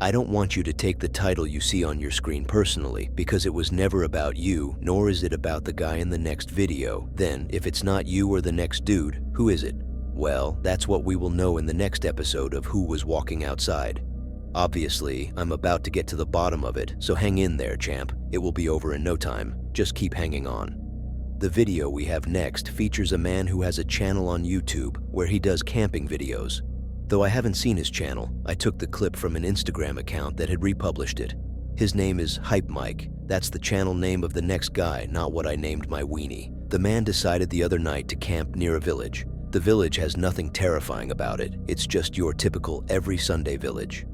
I don't want you to take the title you see on your screen personally, because it was never about you, nor is it about the guy in the next video. Then, if it's not you or the next dude, who is it? Well, that's what we will know in the next episode of Who Was Walking Outside. Obviously, I'm about to get to the bottom of it, so hang in there, champ. It will be over in no time. Just keep hanging on. The video we have next features a man who has a channel on YouTube where he does camping videos. Though I haven't seen his channel, I took the clip from an Instagram account that had republished it. His name is Hype Mike. That's the channel name of the next guy, not what I named my weenie. The man decided the other night to camp near a village. The village has nothing terrifying about it. It's just your typical every Sunday village.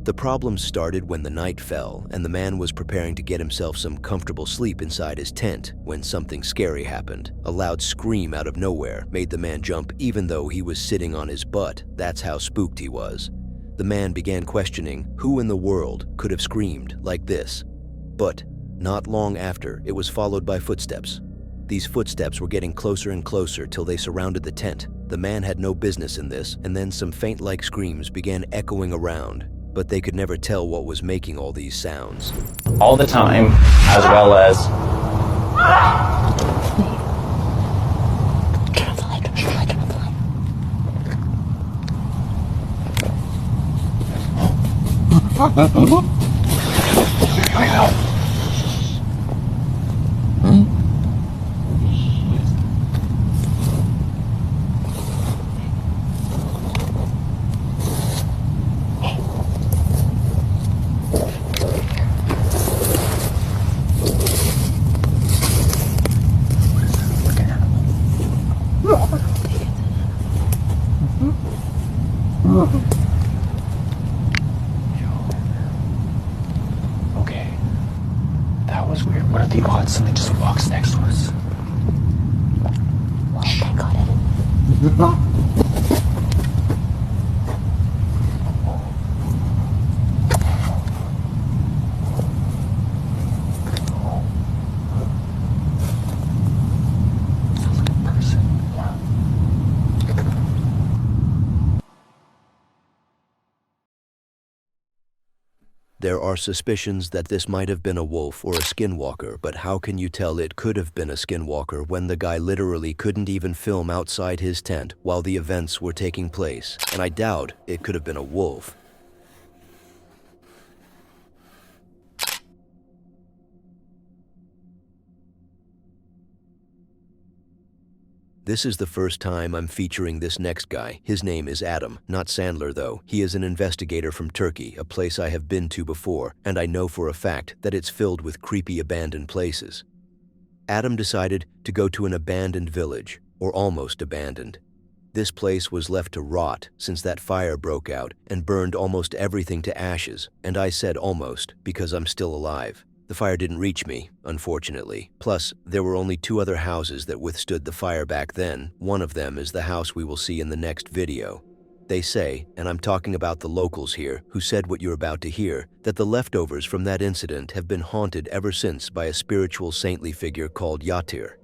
The problem started when the night fell and the man was preparing to get himself some comfortable sleep inside his tent when something scary happened. A loud scream out of nowhere made the man jump even though he was sitting on his butt. That's how spooked he was. The man began questioning who in the world could have screamed like this. But not long after, it was followed by footsteps. These footsteps were getting closer and closer till they surrounded the tent. The man had no business in this, and then some faint-like screams began echoing around, but they could never tell what was making all these sounds. All the time, as well as... Turn on the light, turn on the light, turn on the light. Okay, that was weird. What are the odds something just walks next to us? Well, I got it. Sounds like a person. There are suspicions that this might have been a wolf or a skinwalker, but how can you tell it could have been a skinwalker when the guy literally couldn't even film outside his tent while the events were taking place? And I doubt it could have been a wolf. This is the first time I'm featuring this next guy. His name is Adam, not Sandler though. He is an investigator from Turkey, a place I have been to before, and I know for a fact that it's filled with creepy abandoned places. Adam decided to go to an abandoned village, or almost abandoned. This place was left to rot since that fire broke out and burned almost everything to ashes, and I said almost because I'm still alive. The fire didn't reach me, unfortunately. Plus, there were only 2 other houses that withstood the fire back then. One of them is the house we will see in the next video. They say, and I'm talking about the locals here, who said what you're about to hear, that the leftovers from that incident have been haunted ever since by a spiritual saintly figure called Yatir.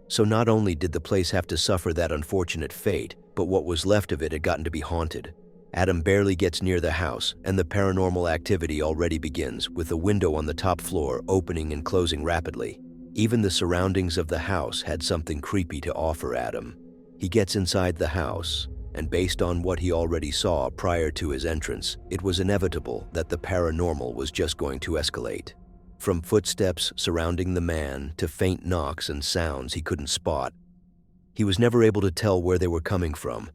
So not only did the place have to suffer that unfortunate fate, but what was left of it had gotten to be haunted. Adam barely gets near the house, and the paranormal activity already begins, with the window on the top floor opening and closing rapidly. Even the surroundings of the house had something creepy to offer Adam. He gets inside the house, and based on what he already saw prior to his entrance, it was inevitable that the paranormal was just going to escalate. From footsteps surrounding the man to faint knocks and sounds he couldn't spot. He was never able to tell where they were coming from.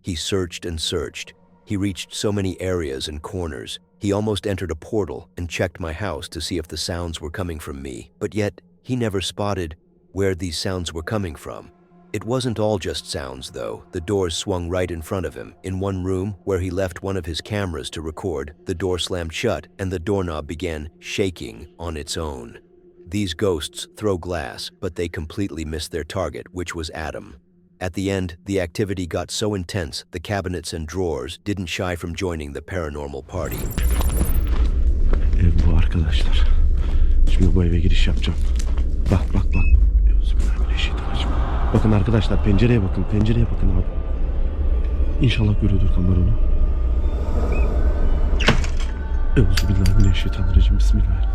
He searched and searched. He reached so many areas and corners. He almost entered a portal and checked my house to see if the sounds were coming from me, but yet he never spotted where these sounds were coming from. It wasn't all just sounds, though. The doors swung right in front of him. In one room, where he left one of his cameras to record, the door slammed shut and the doorknob began shaking on its own. These ghosts throw glass, but they completely missed their target, which was Adam. At the end, the activity got so intense, the cabinets and drawers didn't shy from joining the paranormal party. Ev bu arkadaşlar. Şimdi bu eve giriş yapacağım. Bak. Bismillahirrahmanirrahim. Bakın arkadaşlar, pencereye bakın abi. İnşallah görüyordur kamera onu. Euzubillahimineşşeytanirracim. Bismillahirrahmanirrahim.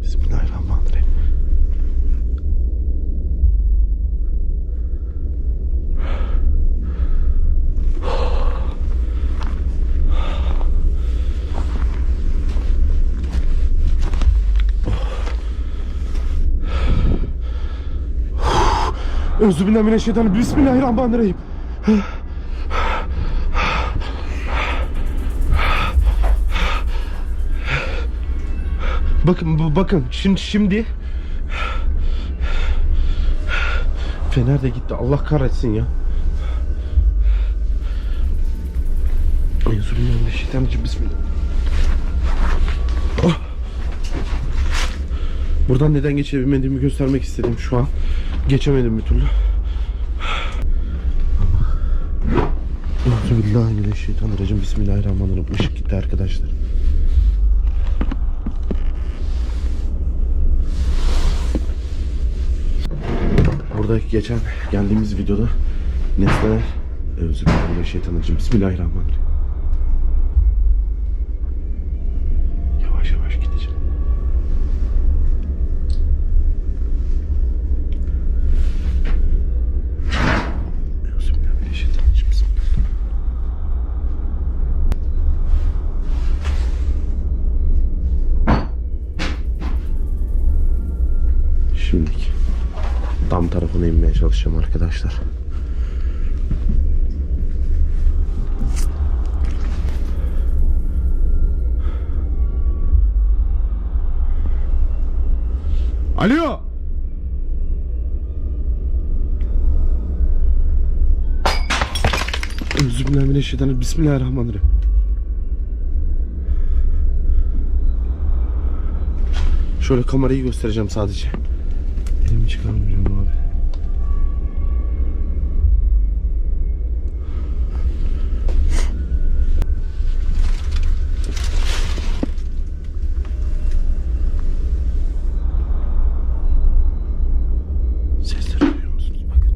Bismillahirrahmanirrahim. Euzubillahimineşşeytanirracim. Bismillahirrahmanirrahim. Bakın şimdi fener de gitti. Allah kahretsin ya. Euzubillahimineşşeytanirracim. Bismillah. Oh. Buradan neden geçebilmediğimi göstermek istedim şu an. Geçemedim bir türlü. Euzubillahimineşşeytanirracim. Bismillahirrahmanirrahim. Işık gitti arkadaşlar. Burada geçen geldiğimiz videoda nesneler. Euzubillahimineşşeytanirracim. Bismillahirrahmanirrahim. Yavaş yavaş gideceğim. Euzubillahimineşşeytanirracim. Bismillahirrahmanirrahim. Şimdilik tam tarafına inmeye çalışacağım arkadaşlar. Alo. Euzubillahimineşşeytanirracim. Bismillahirrahmanirrahim. Şöyle kamerayı göstereceğim sadece. Elimi çıkarmayacağım abi. Sesleri duyuyor musunuz? Bakın.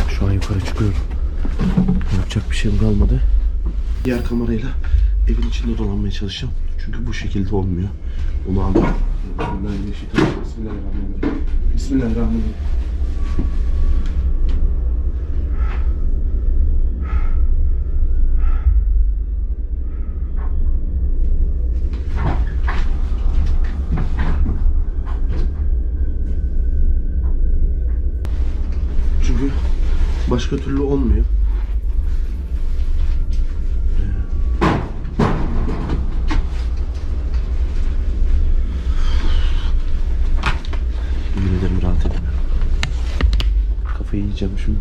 Şu an yukarı çıkıyorum. Yapacak bir şeyim kalmadı. Diğer kamerayla evin içinde dolanmaya çalışacağım. Çünkü bu şekilde olmuyor. Onu anladım. Bismillahirrahmanirrahim. Bismillahirrahmanirrahim. Çünkü başka türlü olmuyor. Yemin ederim rahat edemiyorum. Kafayı yiyeceğim şimdi.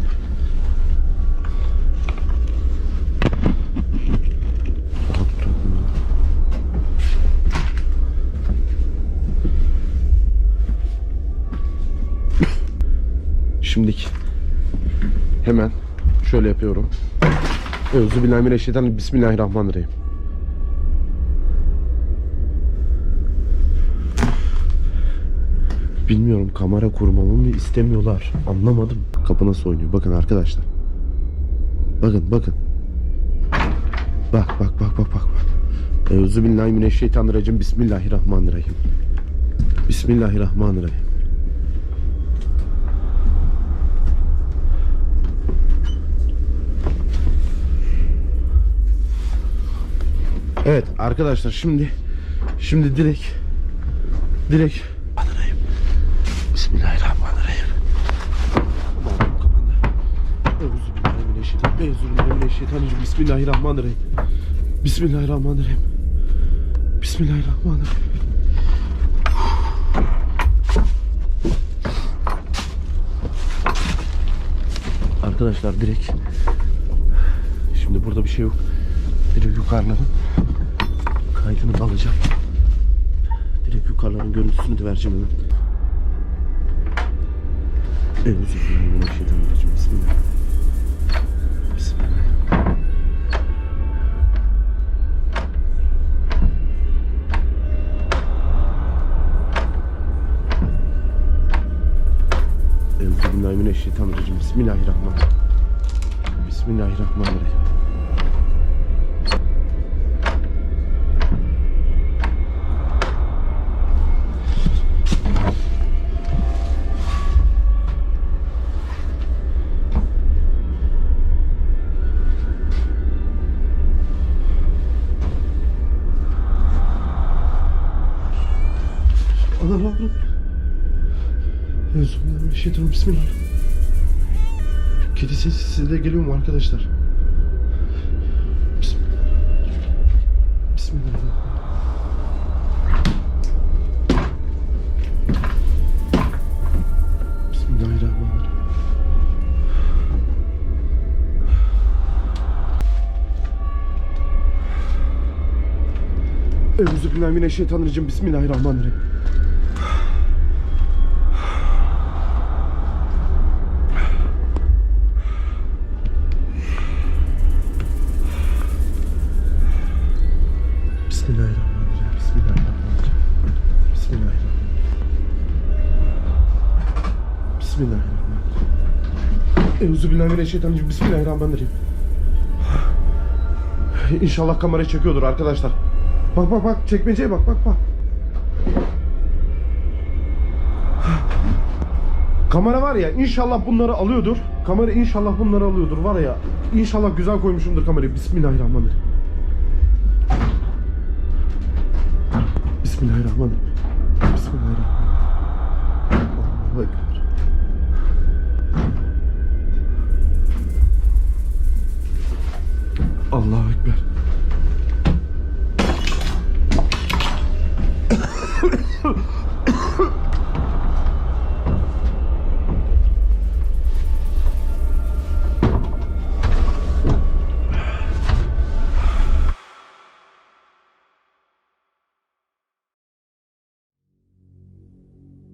Rahat bırakmıyor. Şimdiki hemen şöyle yapıyorum. Euzubillahimineşşeytanirracim. Bismillahirrahmanirrahim. Bilmiyorum, kamera kurmamı mı istemiyorlar. Anlamadım. Kapı nasıl oynuyor? Bakın arkadaşlar. Bakın. Bak. Euzubillahimineşşeytanirracim. Bismillahirrahmanirrahim. Bismillahirrahmanirrahim. Evet arkadaşlar, şimdi direkt adınayım. Bismillahirrahmanirrahim. Euzubillahimineşşeytanirracim. Bismillahirrahmanirrahim. Bismillahirrahmanirrahim. Bismillahirrahmanirrahim. Arkadaşlar direkt şimdi burada bir şey yok. Direkt yukarıların kaydını alacağım. Direkt yukarıların görüntüsünü de vereceğim hemen. Euzubillahimineşşeytanirracim. Bismillah. Bismillah. Euzubillahimineşşeytanirracim. Bismillahirrahmanirrahim. Bismillahirrahmanirrahim. Allah'ım Rabbim. Euzubillahimineşşeytanirracim. Bismillah. Kedi sesi size de geliyor mu arkadaşlar? Bismillahirrahmanirrahim. Bismillahirrahmanirrahim. Euzubillahimineşşeytanirracim. Bismillahirrahmanirrahim. Bismillahirrahmanirrahim. Bismillahirrahmanirrahim. Bismillahirrahmanirrahim. Bismillahirrahmanirrahim. Euzubillahimineşşeytanirracim. Bismillahirrahmanirrahim. İnşallah kamerayı çekiyordur arkadaşlar. Bak bak bak, çekmeceye bak bak bak. Kamera var ya, inşallah bunları alıyordur. Kamera inşallah bunları alıyordur var ya. İnşallah güzel koymuşumdur kamerayı. Bismillahirrahmanirrahim. Bismillahirrahmanirrahim. Bismillahirrahmanirrahim. Allahu Ekber. Allahu Ekber.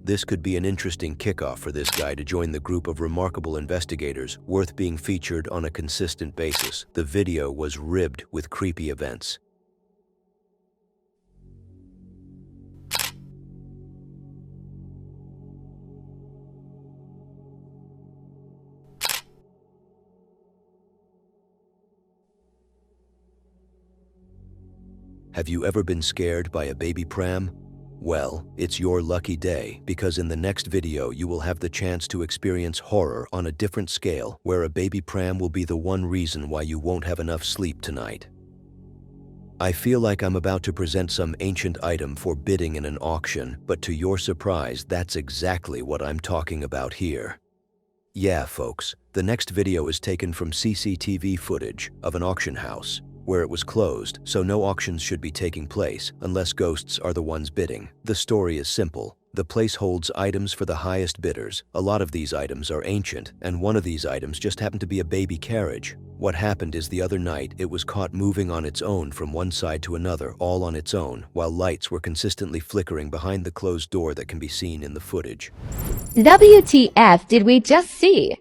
This could be an interesting kickoff for this guy to join the group of remarkable investigators worth being featured on a consistent basis. The video was ribbed with creepy events. Have you ever been scared by a baby pram? Well, it's your lucky day, because in the next video you will have the chance to experience horror on a different scale, where a baby pram will be the one reason why you won't have enough sleep tonight. I feel like I'm about to present some ancient item for bidding in an auction, but to your surprise, that's exactly what I'm talking about here. Yeah, folks, the next video is taken from CCTV footage of an auction house, where it was closed, so no auctions should be taking place unless ghosts are the ones bidding. The story is simple. The place holds items for the highest bidders. A lot of these items are ancient, and one of these items just happened to be a baby carriage. What happened is the other night it was caught moving on its own from one side to another, all on its own, while lights were consistently flickering behind the closed door that can be seen in the footage. WTF did we just see?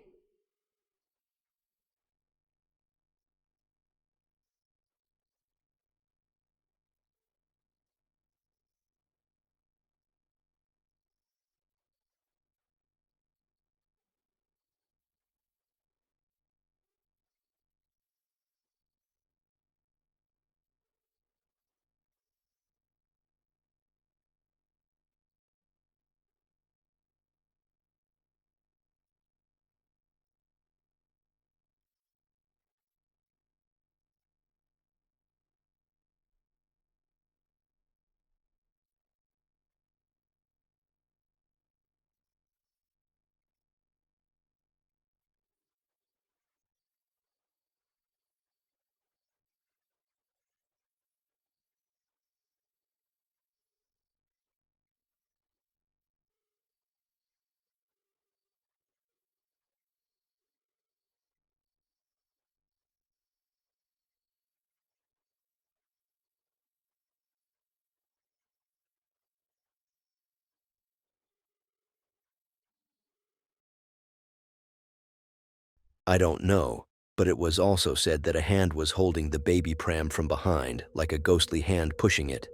I don't know, but it was also said that a hand was holding the baby pram from behind, like a ghostly hand pushing it.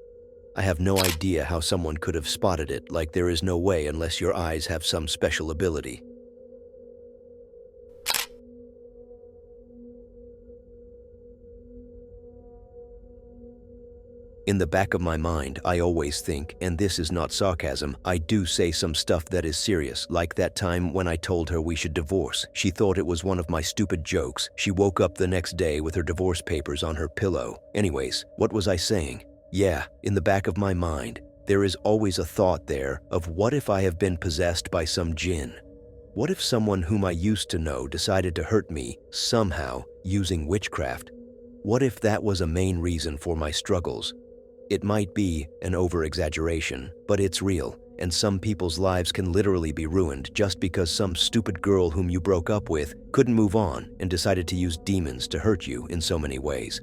I have no idea how someone could have spotted it, like there is no way unless your eyes have some special ability. In the back of my mind, I always think, and this is not sarcasm, I do say some stuff that is serious, like that time when I told her we should divorce. She thought it was one of my stupid jokes. She woke up the next day with her divorce papers on her pillow. Anyways, what was I saying? Yeah, in the back of my mind, there is always a thought there of what if I have been possessed by some jinn? What if someone whom I used to know decided to hurt me, somehow, using witchcraft? What if that was a main reason for my struggles? It might be an over-exaggeration, but it's real, and some people's lives can literally be ruined just because some stupid girl whom you broke up with couldn't move on and decided to use demons to hurt you in so many ways.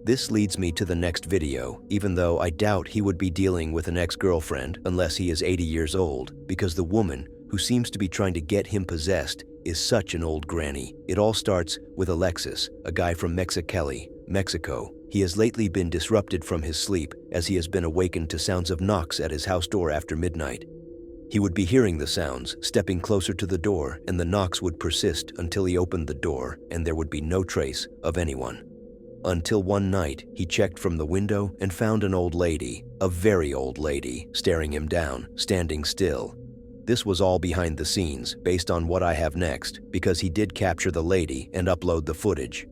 This leads me to the next video, even though I doubt he would be dealing with an ex-girlfriend unless he is 80 years old, because the woman who seems to be trying to get him possessed is such an old granny. It all starts with Alexis, a guy from Mexicali, Mexico. He has lately been disrupted from his sleep as he has been awakened to sounds of knocks at his house door after midnight. He would be hearing the sounds, stepping closer to the door, and the knocks would persist until he opened the door and there would be no trace of anyone. Until one night, he checked from the window and found an old lady, a very old lady, staring him down, standing still. This was all behind the scenes, based on what I have next, because he did capture the lady and upload the footage.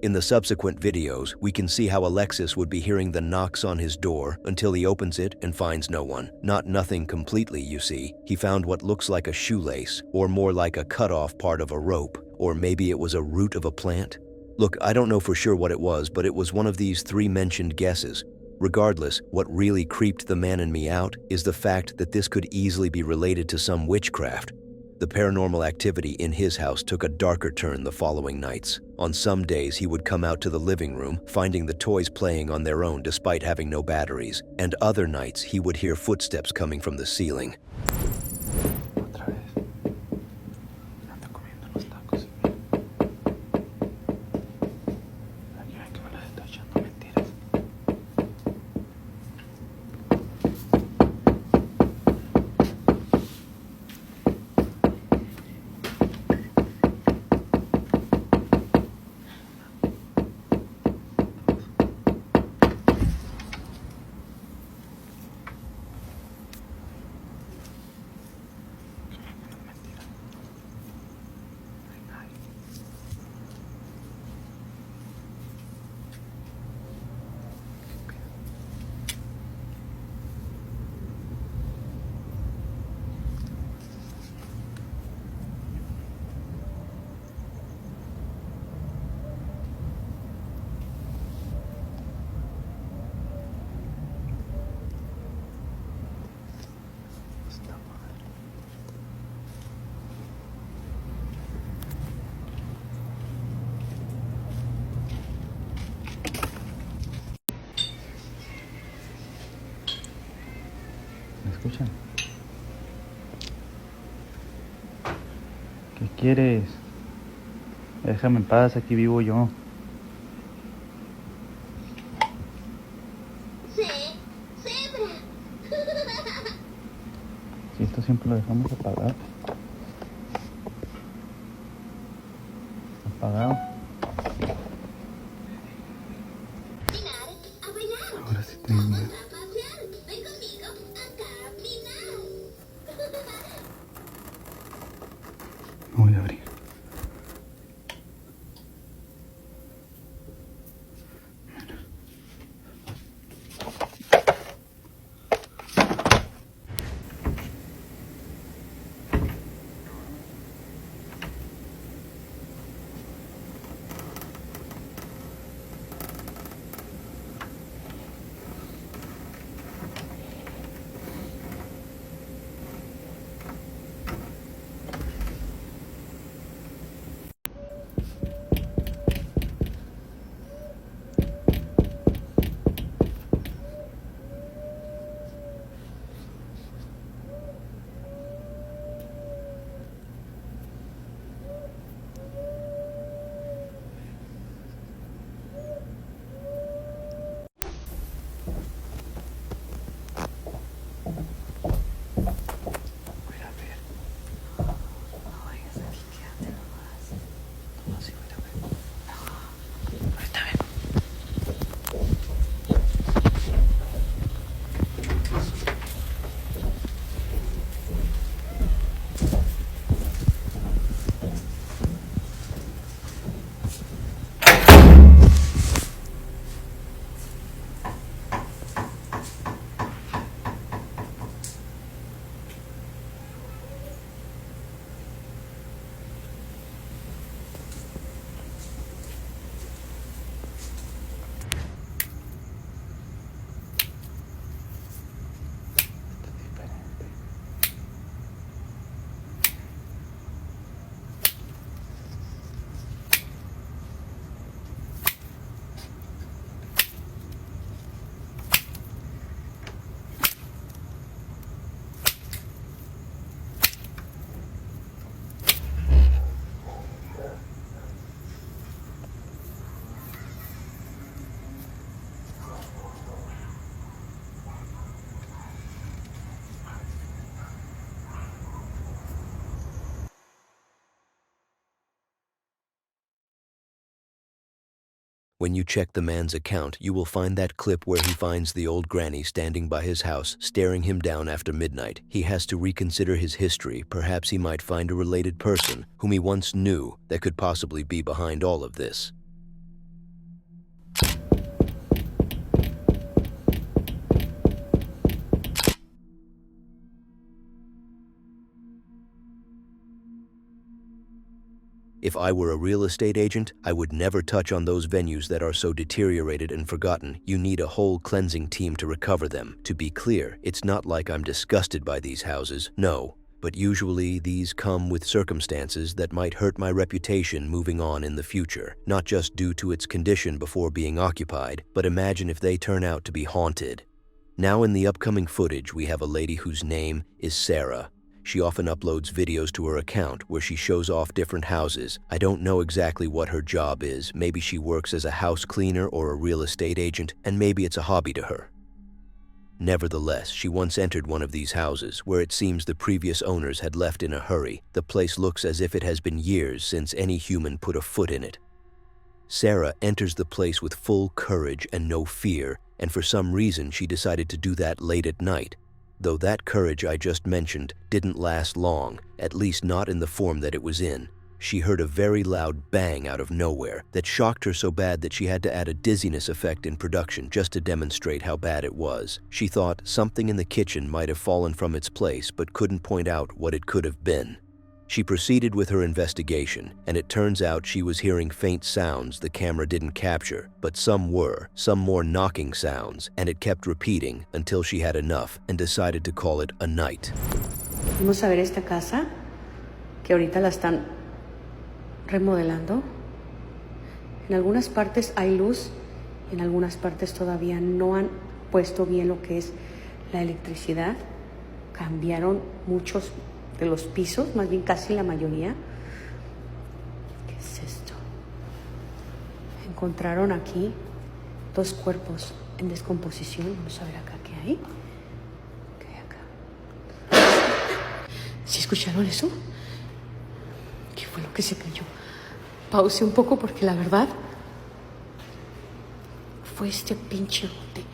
In the subsequent videos, we can see how Alexis would be hearing the knocks on his door until he opens it and finds no one. Not nothing completely, you see. He found what looks like a shoelace, or more like a cut-off part of a rope, or maybe it was a root of a plant. Look, I don't know for sure what it was, but it was one of these three mentioned guesses. Regardless, what really creeped the man in me out is the fact that this could easily be related to some witchcraft. The paranormal activity in his house took a darker turn the following nights. On some days, he would come out to the living room, finding the toys playing on their own despite having no batteries, and other nights he would hear footsteps coming from the ceiling. Otra vez. Anda comiendo los tacos. Aquí ven que me las estoy echando mentiras. ¿Me escuchan? ¿Qué quieres? Déjame en paz, aquí vivo yo. Si esto siempre lo dejamos apagado. Apagado. Ahora sí tengo miedo. Me voy a abrir. When you check the man's account, you will find that clip where he finds the old granny standing by his house, staring him down after midnight. He has to reconsider his history. Perhaps he might find a related person whom he once knew that could possibly be behind all of this. If I were a real estate agent, I would never touch on those venues that are so deteriorated and forgotten. You need a whole cleansing team to recover them. To be clear, it's not like I'm disgusted by these houses, no. But usually these come with circumstances that might hurt my reputation moving on in the future, not just due to its condition before being occupied, but imagine if they turn out to be haunted. Now in the upcoming footage, we have a lady whose name is Sarah. She often uploads videos to her account where she shows off different houses. I don't know exactly what her job is. Maybe she works as a house cleaner or a real estate agent, and maybe it's a hobby to her. Nevertheless, she once entered one of these houses where it seems the previous owners had left in a hurry. The place looks as if it has been years since any human put a foot in it. Sarah enters the place with full courage and no fear, and for some reason she decided to do that late at night. Though that courage I just mentioned didn't last long, at least not in the form that it was in. She heard a very loud bang out of nowhere that shocked her so bad that she had to add a dizziness effect in production just to demonstrate how bad it was. She thought something in the kitchen might have fallen from its place but couldn't point out what it could have been. She proceeded with her investigation, and it turns out she was hearing faint sounds the camera didn't capture, but some more knocking sounds, and it kept repeating until she had enough and decided to call it a night. Vamos a ver esta casa, que ahorita la están remodelando. En algunas partes hay luz, en algunas partes todavía no han puesto bien lo que es la electricidad. Cambiaron muchos de los pisos, más bien casi la mayoría. ¿Qué es esto? Encontraron aquí 2 cuerpos en descomposición. Vamos a ver acá qué hay. ¿Qué hay acá? ¿Sí escucharon eso? ¿Qué fue lo que se cayó? Pause un poco porque la verdad fue este pinche bote.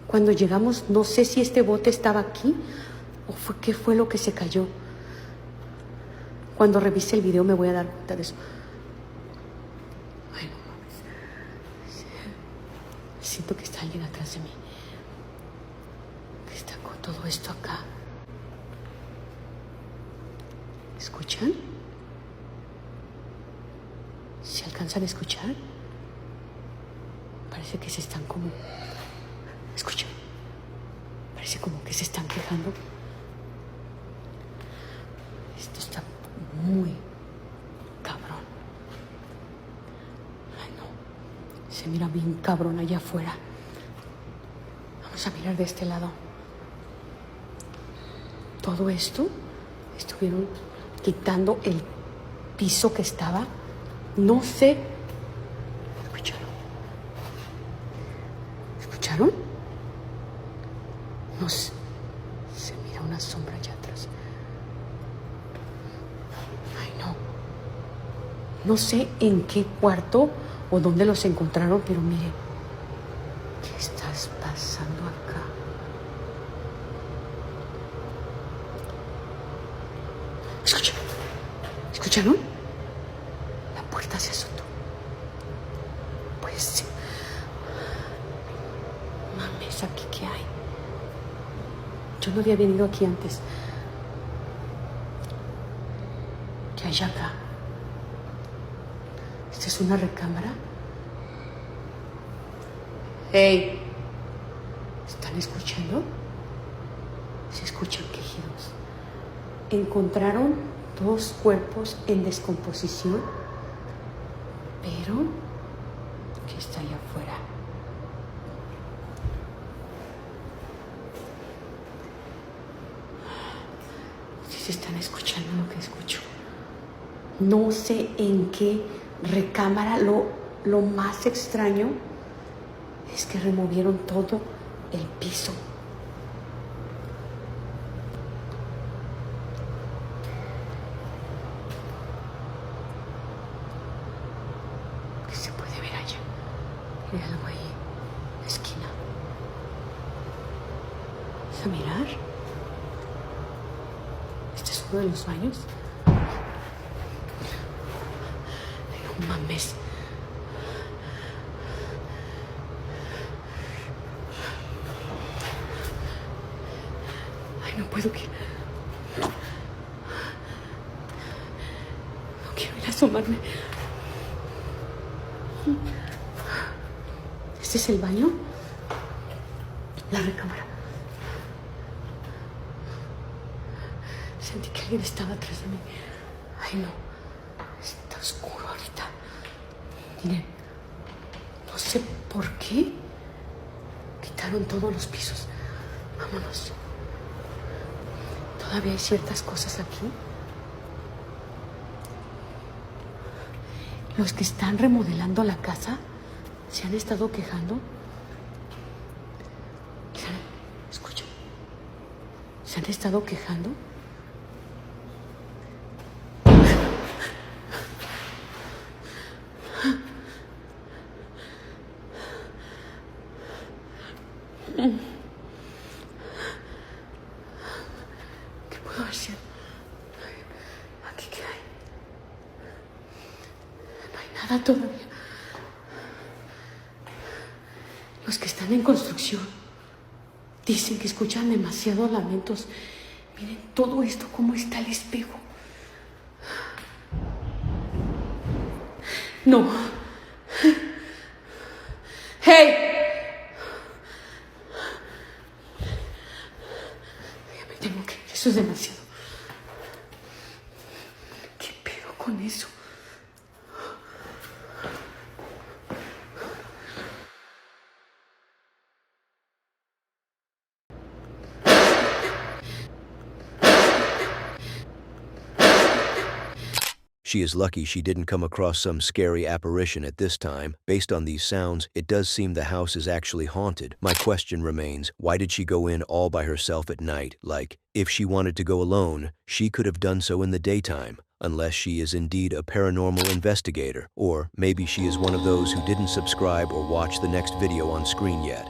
Cuando llegamos, no sé si este bote estaba aquí o qué fue lo que se cayó. Cuando revise el video me voy a dar cuenta de eso. Ay, no mames. Siento que está alguien atrás de mí. ¿Qué está con todo esto acá? ¿Escuchan? ¿Se alcanzan a escuchar? Parece que se están como... ¿Escuchan? Parece como que se están quejando. Esto está muy cabrón. Ay, no. Se mira bien cabrón allá afuera. Vamos a mirar de este lado. Todo esto estuvieron quitando el piso que estaba. No sé. ¿Escucharon? ¿Escucharon? No sé. Se mira una sombra allá atrás. Ay, no. No sé en qué cuarto o dónde los encontraron, pero mire. ¿Qué estás pasando acá? ¿Escucharon? ¿Escucharon? La puerta se azotó. Pues... Mames, ¿aquí qué hay? Yo no había venido aquí antes. ¿Qué hay acá? ¿Esta es una recámara? ¡Hey! ¿Están escuchando? Se escuchan quejidos. Encontraron 2 cuerpos en descomposición, pero ¿qué está allá afuera? Si están escuchando lo que escucho. No sé en qué recámara. Lo más extraño es que removieron todo el piso. ¿Qué se puede ver allá? Hay algo ahí, en la esquina. ¿Vas a mirar? ¿Este es uno de los baños? Ay, no mames. Ay, no puedo que... No quiero ir a asomarme. ¿Este es el baño? La recámara. Sentí que alguien estaba atrás de mí. Ay, no. Está oscuro ahorita. Miren, no sé por qué quitaron todos los pisos. Vámonos. Todavía hay ciertas cosas aquí. Los que están remodelando la casa se han estado quejando. Escucha. Se han estado quejando. ¿Qué puedo hacer? ¿Aquí qué hay? No hay nada todavía. Los que están en construcción dicen que escuchan demasiados lamentos. Miren todo esto, cómo está el espejo. No. ¡Hey! Ya me tengo que ir, eso es demasiado. ¿Qué pedo con eso? She is lucky she didn't come across some scary apparition at this time. Based on these sounds, it does seem the house is actually haunted. My question remains, why did she go in all by herself at night? Like, if she wanted to go alone, she could have done so in the daytime, unless she is indeed a paranormal investigator. Or maybe she is one of those who didn't subscribe or watch the next video on screen yet.